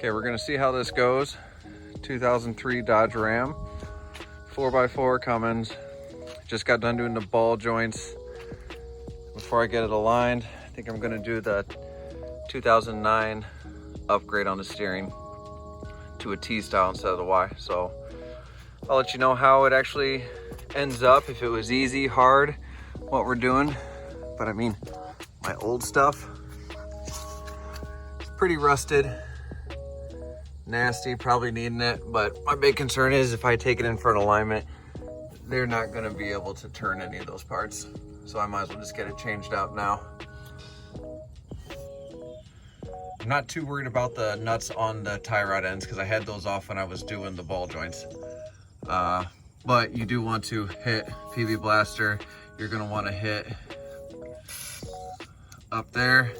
Okay, we're gonna see how this goes. 2003 Dodge Ram, 4x4 Cummins. Just got done doing the ball joints. Before I get it aligned, I think I'm gonna do the 2009 upgrade on the steering to a T style instead of the Y. So I'll let you know how it actually ends up, if it was easy, hard, what we're doing. But I mean, my old stuff, it's pretty rusted, nasty, probably needing it. But my big concern is if I take it in for an alignment, they're not gonna be able to turn any of those parts. So I might as well just get it changed out now. I'm not too worried about the nuts on the tie rod ends because I had those off when I was doing the ball joints. But you do want to hit PB Blaster. You're gonna wanna hit up there.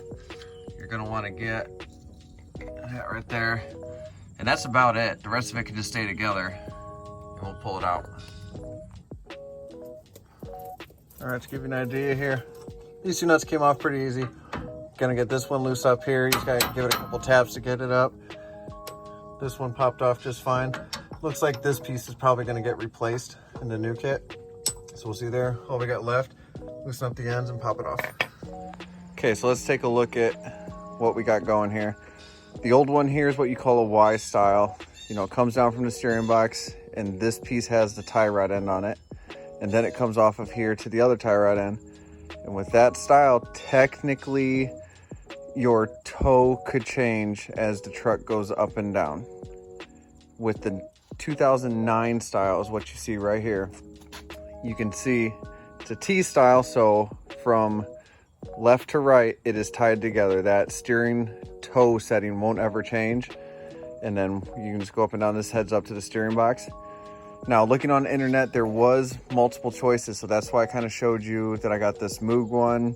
You're gonna wanna get that right there. And that's about it. The rest of it can just stay together and we'll pull it out. All right, to give you an idea here, these two nuts came off pretty easy. Gonna get this one loose up here. You just gotta give it a couple taps to get it up. This one popped off just fine. Looks like this piece is probably gonna get replaced in the new kit. So we'll see there. All we got left, loosen up the ends and pop it off. Okay, so let's take a look at what we got going here. The old one here is what you call a Y style. You know, it comes down from the steering box and this piece has the tie rod end on it. And then it comes off of here to the other tie rod end. And with that style, technically your toe could change as the truck goes up and down. With the 2009 style is what you see right here. You can see it's a T style, so from left to right, it is tied together. That steering toe setting won't ever change. And then you can just go up and down. This heads up to the steering box. Now, looking on the internet, there was multiple choices, so that's why I kind of showed you that I got this Moog one.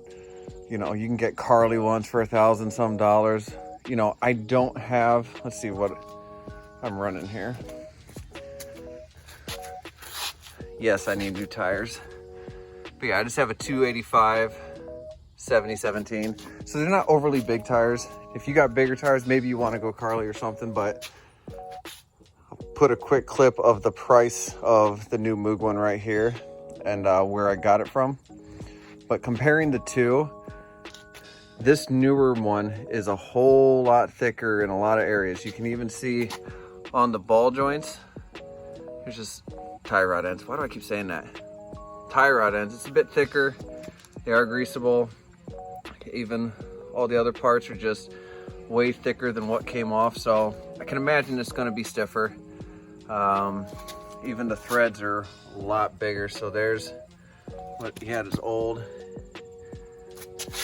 You know, you can get Carly ones for $1,000 some dollars. You know, I don't have, let's see what I'm running here. Yes, I need new tires. But yeah, I just have a 285 7017. So they're not overly big tires. If you got bigger tires, maybe you want to go Carly or something, but put a quick clip of the price of the new Moog one right here and where I got it from. But comparing the two, this newer one is a whole lot thicker in a lot of areas. You can even see on the ball joints, there's just tie rod ends. Why do I keep saying that? Tie rod ends, it's a bit thicker. They are greasable. Even all the other parts are just way thicker than what came off. So I can imagine it's gonna be stiffer. Even the threads are a lot bigger. So there's what he had is old.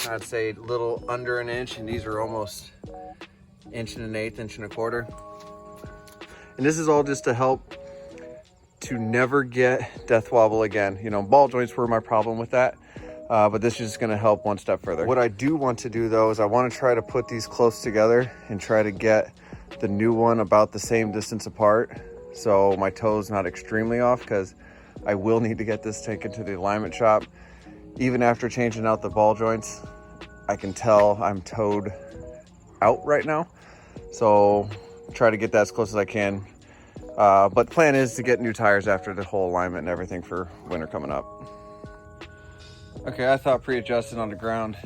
I'd say a little under an inch, and these are almost inch and an eighth, inch and a quarter. And this is all just to help to never get death wobble again. You know, ball joints were my problem with that, but this is just gonna help one step further. What I do want to do though is I wanna try to put these close together and try to get the new one about the same distance apart, so my toe's not extremely off, because I will need to get this taken to the alignment shop. Even after changing out the ball joints, I can tell I'm toed out right now. So try to get that as close as I can. But the plan is to get new tires after the whole alignment and everything for winter coming up. Okay, I thought pre-adjusting on the ground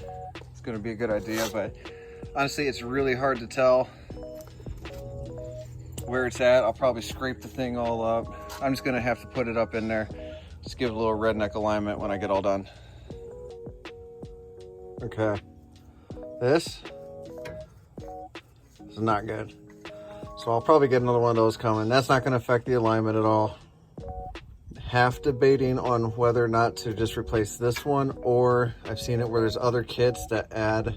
is gonna be a good idea, but honestly, it's really hard to tell where it's at. I'll probably scrape the thing all up. I'm just gonna have to put it up in there. Just give it a little redneck alignment when I get all done. Okay, this is not good. So I'll probably get another one of those coming. That's not gonna affect the alignment at all. Half debating on whether or not to just replace this one, or I've seen it where there's other kits that add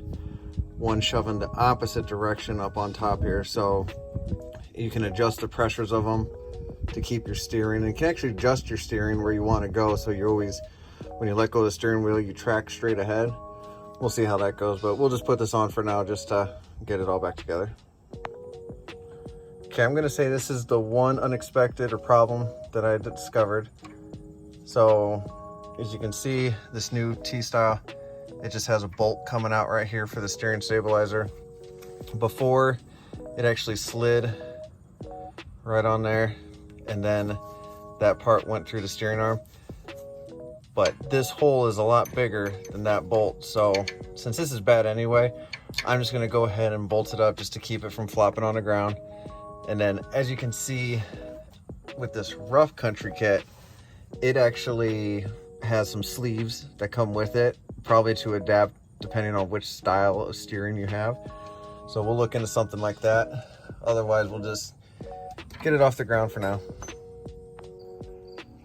one shoving the opposite direction up on top here. So you can adjust the pressures of them to keep your steering, and you can actually adjust your steering where you want to go. So you always, when you let go of the steering wheel, you track straight ahead. We'll see how that goes, but we'll just put this on for now just to get it all back together. Okay, I'm gonna say this is the one unexpected or problem that I discovered. So as you can see, this new T-style, it just has a bolt coming out right here for the steering stabilizer. Before, it actually slid right on there, and then that part went through the steering arm. But this hole is a lot bigger than that bolt, so since this is bad anyway, I'm just gonna go ahead and bolt it up just to keep it from flopping on the ground. And then as you can see with this rough country kit, it actually has some sleeves that come with it, probably to adapt depending on which style of steering you have. So we'll look into something like that. Otherwise, we'll just get it off the ground for now.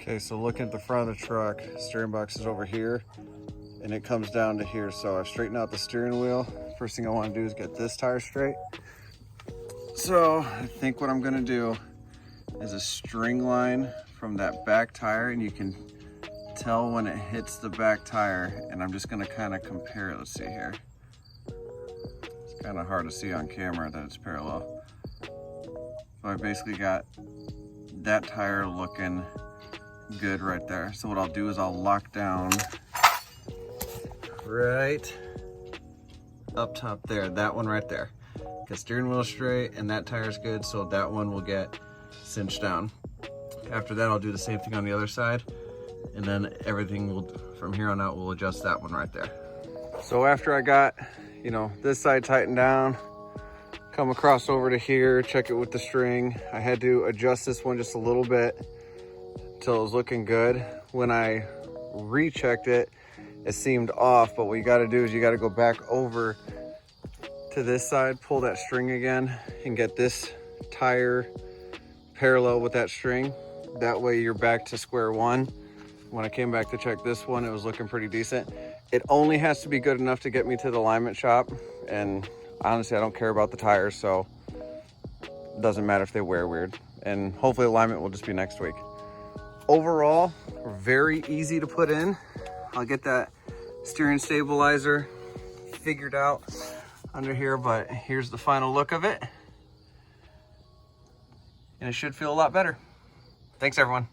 Okay, so looking at the front of the truck, steering box is over here and it comes down to here. So I've straightened out the steering wheel. First thing I want to do is get this tire straight. So I think what I'm gonna do is a string line from that back tire, and you can tell when it hits the back tire, and I'm just gonna kind of compare it. Let's see here. It's kind of hard to see on camera that it's parallel. So I basically got that tire looking good right there. So what I'll do is I'll lock down right up top there, that one right there. Get steering wheel straight, and that tire's good, so that one will get cinched down. After that, I'll do the same thing on the other side, and then everything will, from here on out, we'll adjust that one right there. So after I got, you know, this side tightened down, come across over to here, check it with the string. I had to adjust this one just a little bit till it was looking good. When I rechecked it, it seemed off, but what you gotta do is you gotta go back over to this side, pull that string again, and get this tire parallel with that string. That way you're back to square one. When I came back to check this one, it was looking pretty decent. It only has to be good enough to get me to the alignment shop, and honestly, I don't care about the tires, so it doesn't matter if they wear weird. And hopefully alignment will just be next week. Overall, very easy to put in. I'll get that steering stabilizer figured out under here, but here's the final look of it. And it should feel a lot better. Thanks, everyone.